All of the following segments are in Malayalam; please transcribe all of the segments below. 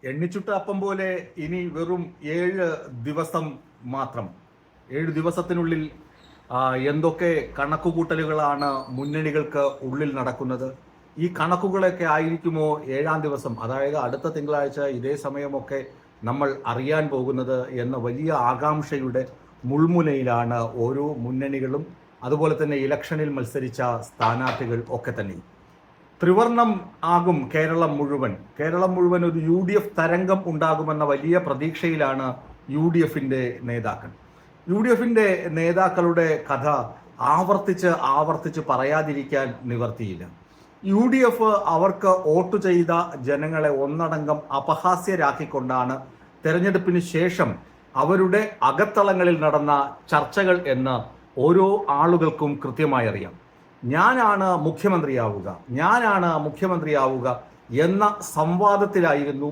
എണ്ണിച്ചുട്ട അപ്പം പോലെ ഇനി വെറും 7 ദിവസം മാത്രം. 7 ദിവസത്തിനുള്ളിൽ എന്തൊക്കെ കണക്കുകൂട്ടലുകളാണ് മുന്നണികൾക്ക് ഉള്ളിൽ നടക്കുന്നത്? ഈ കണക്കുകളൊക്കെ ആയിരിക്കുമോ 7-ാം ദിവസം, അതായത് അടുത്ത തിങ്കളാഴ്ച ഇതേ സമയമൊക്കെ നമ്മൾ അറിയാൻ പോകുന്നത് എന്ന വലിയ ആകാംക്ഷയുടെ മുൾമുനയിലാണ് ഓരോ മുന്നണികളും, അതുപോലെ തന്നെ ഇലക്ഷനിൽ മത്സരിച്ച സ്ഥാനാർത്ഥികൾ ഒക്കെ തന്നെ. ത്രിവർണം ആകും കേരളം മുഴുവൻ ഒരു UDF തരംഗം ഉണ്ടാകുമെന്ന വലിയ പ്രതീക്ഷയിലാണ് UDFന്റെ നേതാക്കൾ. UDFന്റെ നേതാക്കളുടെ കഥ ആവർത്തിച്ച് പറയാതിരിക്കാൻ നിവർത്തിയില്ല. UDF അവർക്ക് വോട്ട് ചെയ്ത ജനങ്ങളെ ഒന്നടങ്കം അപഹാസ്യരാക്കിക്കൊണ്ടാണ് തെരഞ്ഞെടുപ്പിന് ശേഷം അവരുടെ അകത്തളങ്ങളിൽ നടന്ന ചർച്ചകൾ എന്ന് ഓരോ ആളുകൾക്കും കൃത്യമായി അറിയാം. ഞാനാണ് മുഖ്യമന്ത്രിയാവുക എന്ന സംവാദത്തിലായിരുന്നു,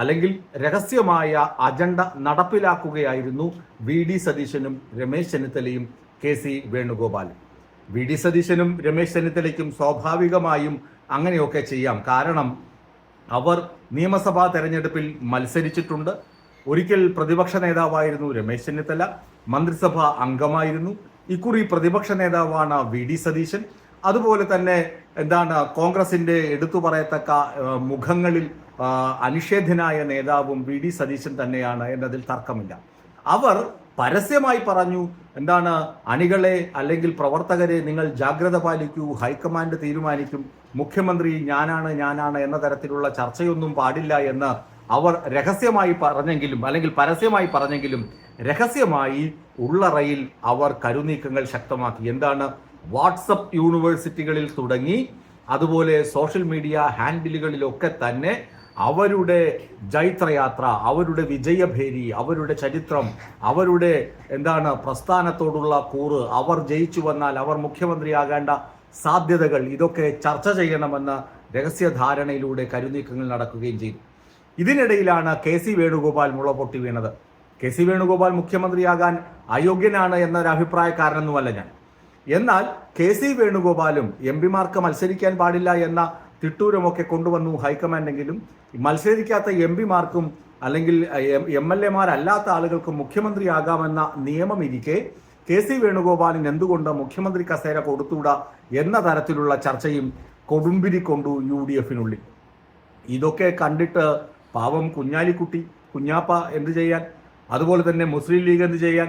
അല്ലെങ്കിൽ രഹസ്യമായ അജണ്ട നടപ്പിലാക്കുകയായിരുന്നു VD സതീശനും രമേശ് ചെന്നിത്തലയും KC വേണുഗോപാലും. VD സതീശനും രമേശ് ചെന്നിത്തലയ്ക്കും സ്വാഭാവികമായും അങ്ങനെയൊക്കെ ചെയ്യാം. കാരണം അവർ നിയമസഭാ തെരഞ്ഞെടുപ്പിൽ മത്സരിച്ചിട്ടുണ്ട്. ഒരിക്കൽ പ്രതിപക്ഷ നേതാവായിരുന്നു രമേശ് ചെന്നിത്തല, മന്ത്രിസഭാ അംഗമായിരുന്നു. ഇക്കുറി പ്രതിപക്ഷ നേതാവാണ് VD സതീശൻ. അതുപോലെ തന്നെ കോൺഗ്രസിന്റെ എടുത്തു പറയത്തക്ക മുഖങ്ങളിൽ അനിഷേധ്യനായ നേതാവും VD സതീശൻ തന്നെയാണ് എന്നതിൽ തർക്കമില്ല. അവർ പരസ്യമായി പറഞ്ഞു, അണികളെ അല്ലെങ്കിൽ പ്രവർത്തകരെ നിങ്ങൾ ജാഗ്രത പാലിക്കൂ, ഹൈക്കമാൻഡ് തീരുമാനിക്കും, മുഖ്യമന്ത്രി ഞാനാണ് എന്ന തരത്തിലുള്ള ചർച്ചയൊന്നും പാടില്ല എന്ന് അവർ രഹസ്യമായി പറഞ്ഞെങ്കിലും, അല്ലെങ്കിൽ പരസ്യമായി പറഞ്ഞെങ്കിലും, രഹസ്യമായി ഉള്ളറയിൽ അവർ കരുനീക്കങ്ങൾ ശക്തമാക്കി. വാട്സപ്പ് യൂണിവേഴ്സിറ്റികളിൽ തുടങ്ങി അതുപോലെ സോഷ്യൽ മീഡിയ ഹാൻഡിലുകളിലൊക്കെ തന്നെ അവരുടെ ജൈത്രയാത്ര, അവരുടെ വിജയഭേരി, അവരുടെ ചരിത്രം, അവരുടെ പ്രസ്ഥാനത്തോടുള്ള കൂറ്, അവർ ജയിച്ചു വന്നാൽ അവർ മുഖ്യമന്ത്രിയാകേണ്ട സാധ്യതകൾ, ഇതൊക്കെ ചർച്ച ചെയ്യണമെന്ന് രഹസ്യധാരണയിലൂടെ കരുനീക്കങ്ങൾ നടക്കുകയും ചെയ്തു. ഇതിനിടയിലാണ് KC വേണുഗോപാൽ മുള പൊട്ടി വീണത്. KC വേണുഗോപാൽ മുഖ്യമന്ത്രിയാകാൻ അയോഗ്യനാണ് എന്നൊരു അഭിപ്രായക്കാരനൊന്നുമല്ല ഞാൻ. എന്നാൽ KC വേണുഗോപാലും MPമാർക്ക് മത്സരിക്കാൻ പാടില്ല എന്ന തിട്ടൂരമൊക്കെ കൊണ്ടുവന്നു ഹൈക്കമാൻഡെങ്കിലും, മത്സരിക്കാത്ത MPമാർക്കും അല്ലെങ്കിൽ MLAമാരല്ലാത്ത ആളുകൾക്കും മുഖ്യമന്ത്രിയാകാമെന്ന നിയമം ഇരിക്കെ KC വേണുഗോപാലിന് എന്തുകൊണ്ട് മുഖ്യമന്ത്രി കസേര കൊടുത്തുകൂടാ എന്ന തരത്തിലുള്ള ചർച്ചയും കൊടുമ്പിരി കൊണ്ടു UDFനുള്ളിൽ. ഇതൊക്കെ കണ്ടിട്ട് പാവം കുഞ്ഞാപ്പ എന്ത് ചെയ്യാൻ, അതുപോലെ തന്നെ മുസ്ലിം ലീഗ് എന്ത് ചെയ്യാൻ?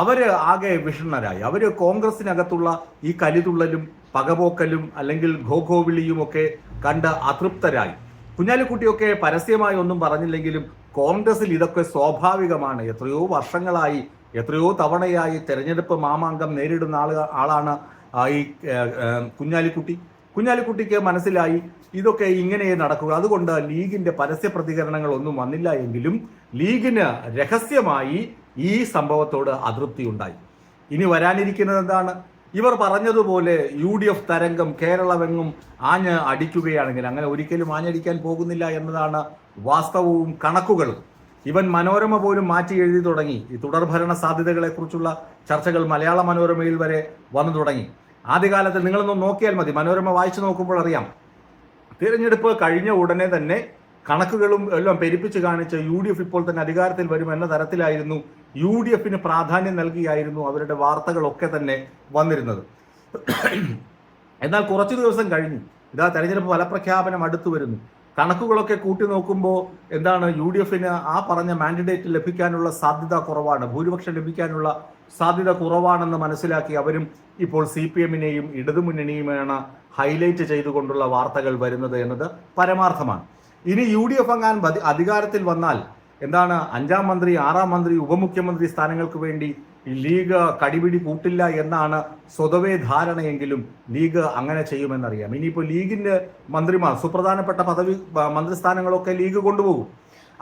അവര് ആകെ വിഷണ്ണരായി. അവര് കോൺഗ്രസിനകത്തുള്ള ഈ കലിതുള്ളലും പകപോക്കലും അല്ലെങ്കിൽ ഘോഘോവിളിയും ഒക്കെ കണ്ട് അതൃപ്തരായി. കുഞ്ഞാലിക്കുട്ടിയൊക്കെ പരസ്യമായി ഒന്നും പറഞ്ഞില്ലെങ്കിലും കോൺഗ്രസിൽ ഇതൊക്കെ സ്വാഭാവികമാണ്. എത്രയോ വർഷങ്ങളായി, എത്രയോ തവണയായി തെരഞ്ഞെടുപ്പ് മാമാങ്കം നേരിടുന്ന ആളാണ് ഈ കുഞ്ഞാലിക്കുട്ടിക്ക് മനസ്സിലായി ഇതൊക്കെ ഇങ്ങനെ നടക്കുക. അതുകൊണ്ട് ലീഗിന്റെ പരസ്യ പ്രതികരണങ്ങൾ ഒന്നും വന്നില്ല എങ്കിലും ലീഗിന് രഹസ്യമായി ഈ സംഭവത്തോട് അതൃപ്തി ഉണ്ടായി. ഇനി വരാനിരിക്കുന്നത് ഇവർ പറഞ്ഞതുപോലെ UDF തരംഗം കേരളമെങ്ങും ആഞ്ഞ് അടിക്കുകയാണെങ്കിൽ, അങ്ങനെ ഒരിക്കലും ആഞ്ഞടിക്കാൻ പോകുന്നില്ല എന്നതാണ് വാസ്തവവും കണക്കുകളും. ഇവൻ മനോരമ പോലും മാറ്റി എഴുതി തുടങ്ങി. ഈ തുടർഭരണ സാധ്യതകളെക്കുറിച്ചുള്ള ചർച്ചകൾ മലയാള മനോരമയിൽ വരെ വന്നു തുടങ്ങി. ആദ്യകാലത്ത് നിങ്ങളൊന്ന് നോക്കിയാൽ മതി, മനോരമ വായിച്ചു നോക്കുമ്പോൾ അറിയാം, തിരഞ്ഞെടുപ്പ് കഴിഞ്ഞ ഉടനെ തന്നെ കണക്കുകളും എല്ലാം പെരുപ്പിച്ച് കാണിച്ച് UDF ഇപ്പോൾ തന്നെ അധികാരത്തിൽ വരും എന്ന തരത്തിലായിരുന്നു, UDFന് പ്രാധാന്യം നൽകിയായിരുന്നു അവരുടെ വാർത്തകളൊക്കെ തന്നെ വന്നിരുന്നത്. എന്നാൽ കുറച്ചു ദിവസം കഴിഞ്ഞു, തെരഞ്ഞെടുപ്പ് ഫലപ്രഖ്യാപനം അടുത്തു വരുന്നു. കണക്കുകളൊക്കെ കൂട്ടി നോക്കുമ്പോൾ UDFന് ആ പറഞ്ഞ മാൻഡേറ്റ് ലഭിക്കാനുള്ള സാധ്യത കുറവാണ്, ഭൂരിപക്ഷം ലഭിക്കാനുള്ള സാധ്യത കുറവാണെന്ന് മനസ്സിലാക്കി അവരും ഇപ്പോൾ CPMനെയും ഇടതുമുന്നണിയുമാണ് ഹൈലൈറ്റ് ചെയ്തുകൊണ്ടുള്ള വാർത്തകൾ വരുന്നത് എന്നത് പരമാർത്ഥമാണ്. ഇനി UDF അങ്ങാൻ അധികാരത്തിൽ വന്നാൽ 5ാം മന്ത്രി, 6ാം മന്ത്രി, ഉപമുഖ്യമന്ത്രി സ്ഥാനങ്ങൾക്ക് വേണ്ടി ലീഗ് കടിപിടി കൂട്ടില്ല എന്നാണ് സ്വതവേ ധാരണയെങ്കിലും ലീഗ് അങ്ങനെ ചെയ്യുമെന്നറിയാം. ഇനിയിപ്പോൾ ലീഗിന്റെ മന്ത്രിമാർ, സുപ്രധാനപ്പെട്ട മന്ത്രിസ്ഥാനങ്ങളൊക്കെ ലീഗ് കൊണ്ടുപോകും.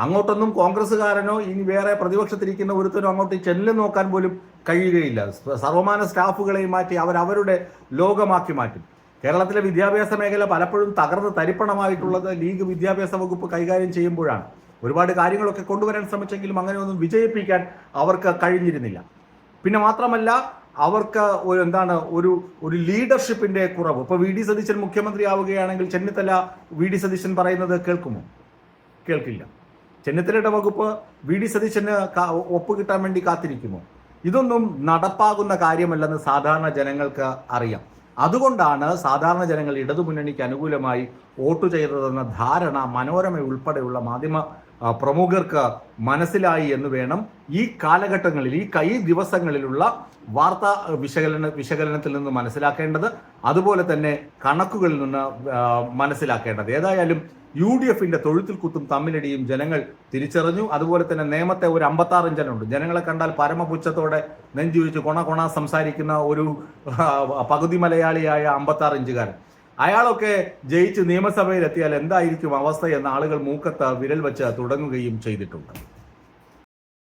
അങ്ങോട്ടൊന്നും കോൺഗ്രസ്സുകാരനോ ഇനി വേറെ പ്രതിപക്ഷത്തിരിക്കുന്ന ഒരുത്തനോ അങ്ങോട്ട് ചെല്ലു നോക്കാൻ പോലും കഴിയുകയില്ല. സർവമാന സ്റ്റാഫുകളെയും മാറ്റി അവരവരുടെ ലോകമാക്കി മാറ്റും. കേരളത്തിലെ വിദ്യാഭ്യാസ മേഖല പലപ്പോഴും തകർന്ന് തരിപ്പണമായിട്ടുള്ളത് ലീഗ് വിദ്യാഭ്യാസ വകുപ്പ് കൈകാര്യം ചെയ്യുമ്പോഴാണ്. ഒരുപാട് കാര്യങ്ങളൊക്കെ കൊണ്ടുവരാൻ ശ്രമിച്ചെങ്കിലും അങ്ങനെയൊന്നും വിജയിപ്പിക്കാൻ അവർക്ക് കഴിഞ്ഞിരുന്നില്ല. പിന്നെ മാത്രമല്ല അവർക്ക് ഒരു ലീഡർഷിപ്പിന്റെ കുറവ്. ഇപ്പോൾ VD സതീശൻ മുഖ്യമന്ത്രി ആവുകയാണെങ്കിൽ ചെന്നിത്തല VD സതീശൻ പറയുന്നത് കേൾക്കുമോ? കേൾക്കില്ല. ചെന്നിത്തലയുടെ വകുപ്പ് വി ഡി സതീശന് ഒപ്പ് കിട്ടാൻ വേണ്ടി കാത്തിരിക്കുമോ? ഇതൊന്നും നടപ്പാകുന്ന കാര്യമല്ലെന്ന് സാധാരണ ജനങ്ങൾക്ക് അറിയാം. അതുകൊണ്ടാണ് സാധാരണ ജനങ്ങൾ ഇടതുമുന്നണിക്ക് അനുകൂലമായി വോട്ട് ചെയ്തതെന്ന ധാരണ മനോരമ ഉൾപ്പെടെയുള്ള മാധ്യമ പ്രമുഖർക്ക് മനസ്സിലായി എന്ന് വേണം ഈ കാലഘട്ടങ്ങളിൽ, ഈ ദിവസങ്ങളിലുള്ള വാർത്താ വിശകലനത്തിൽ നിന്ന് മനസ്സിലാക്കേണ്ടത്, അതുപോലെ തന്നെ കണക്കുകളിൽ നിന്ന് മനസ്സിലാക്കേണ്ടത്. ഏതായാലും UDFന്റെ തൊഴുത്തിൽ കുത്തും തമ്മിലടിയും ജനങ്ങൾ തിരിച്ചറിഞ്ഞു. അതുപോലെ തന്നെ നേമത്തെ ഒരു 56 ഇഞ്ചനുണ്ട്. ജനങ്ങളെ കണ്ടാൽ പരമപുച്ഛത്തോടെ നെഞ്ചുവിരിച്ച് കൊണ സംസാരിക്കുന്ന ഒരു പകുതി മലയാളിയായ 56 ഇഞ്ചുകാരൻ. അയാളൊക്കെ ജയിച്ച് നിയമസഭയിൽ എത്തിയാൽ എന്തായിരിക്കും അവസ്ഥ എന്ന ആളുകൾ മൂക്കത്ത് വിരൽ വെച്ച് തുടങ്ങുകയും ചെയ്തിട്ടുണ്ട്.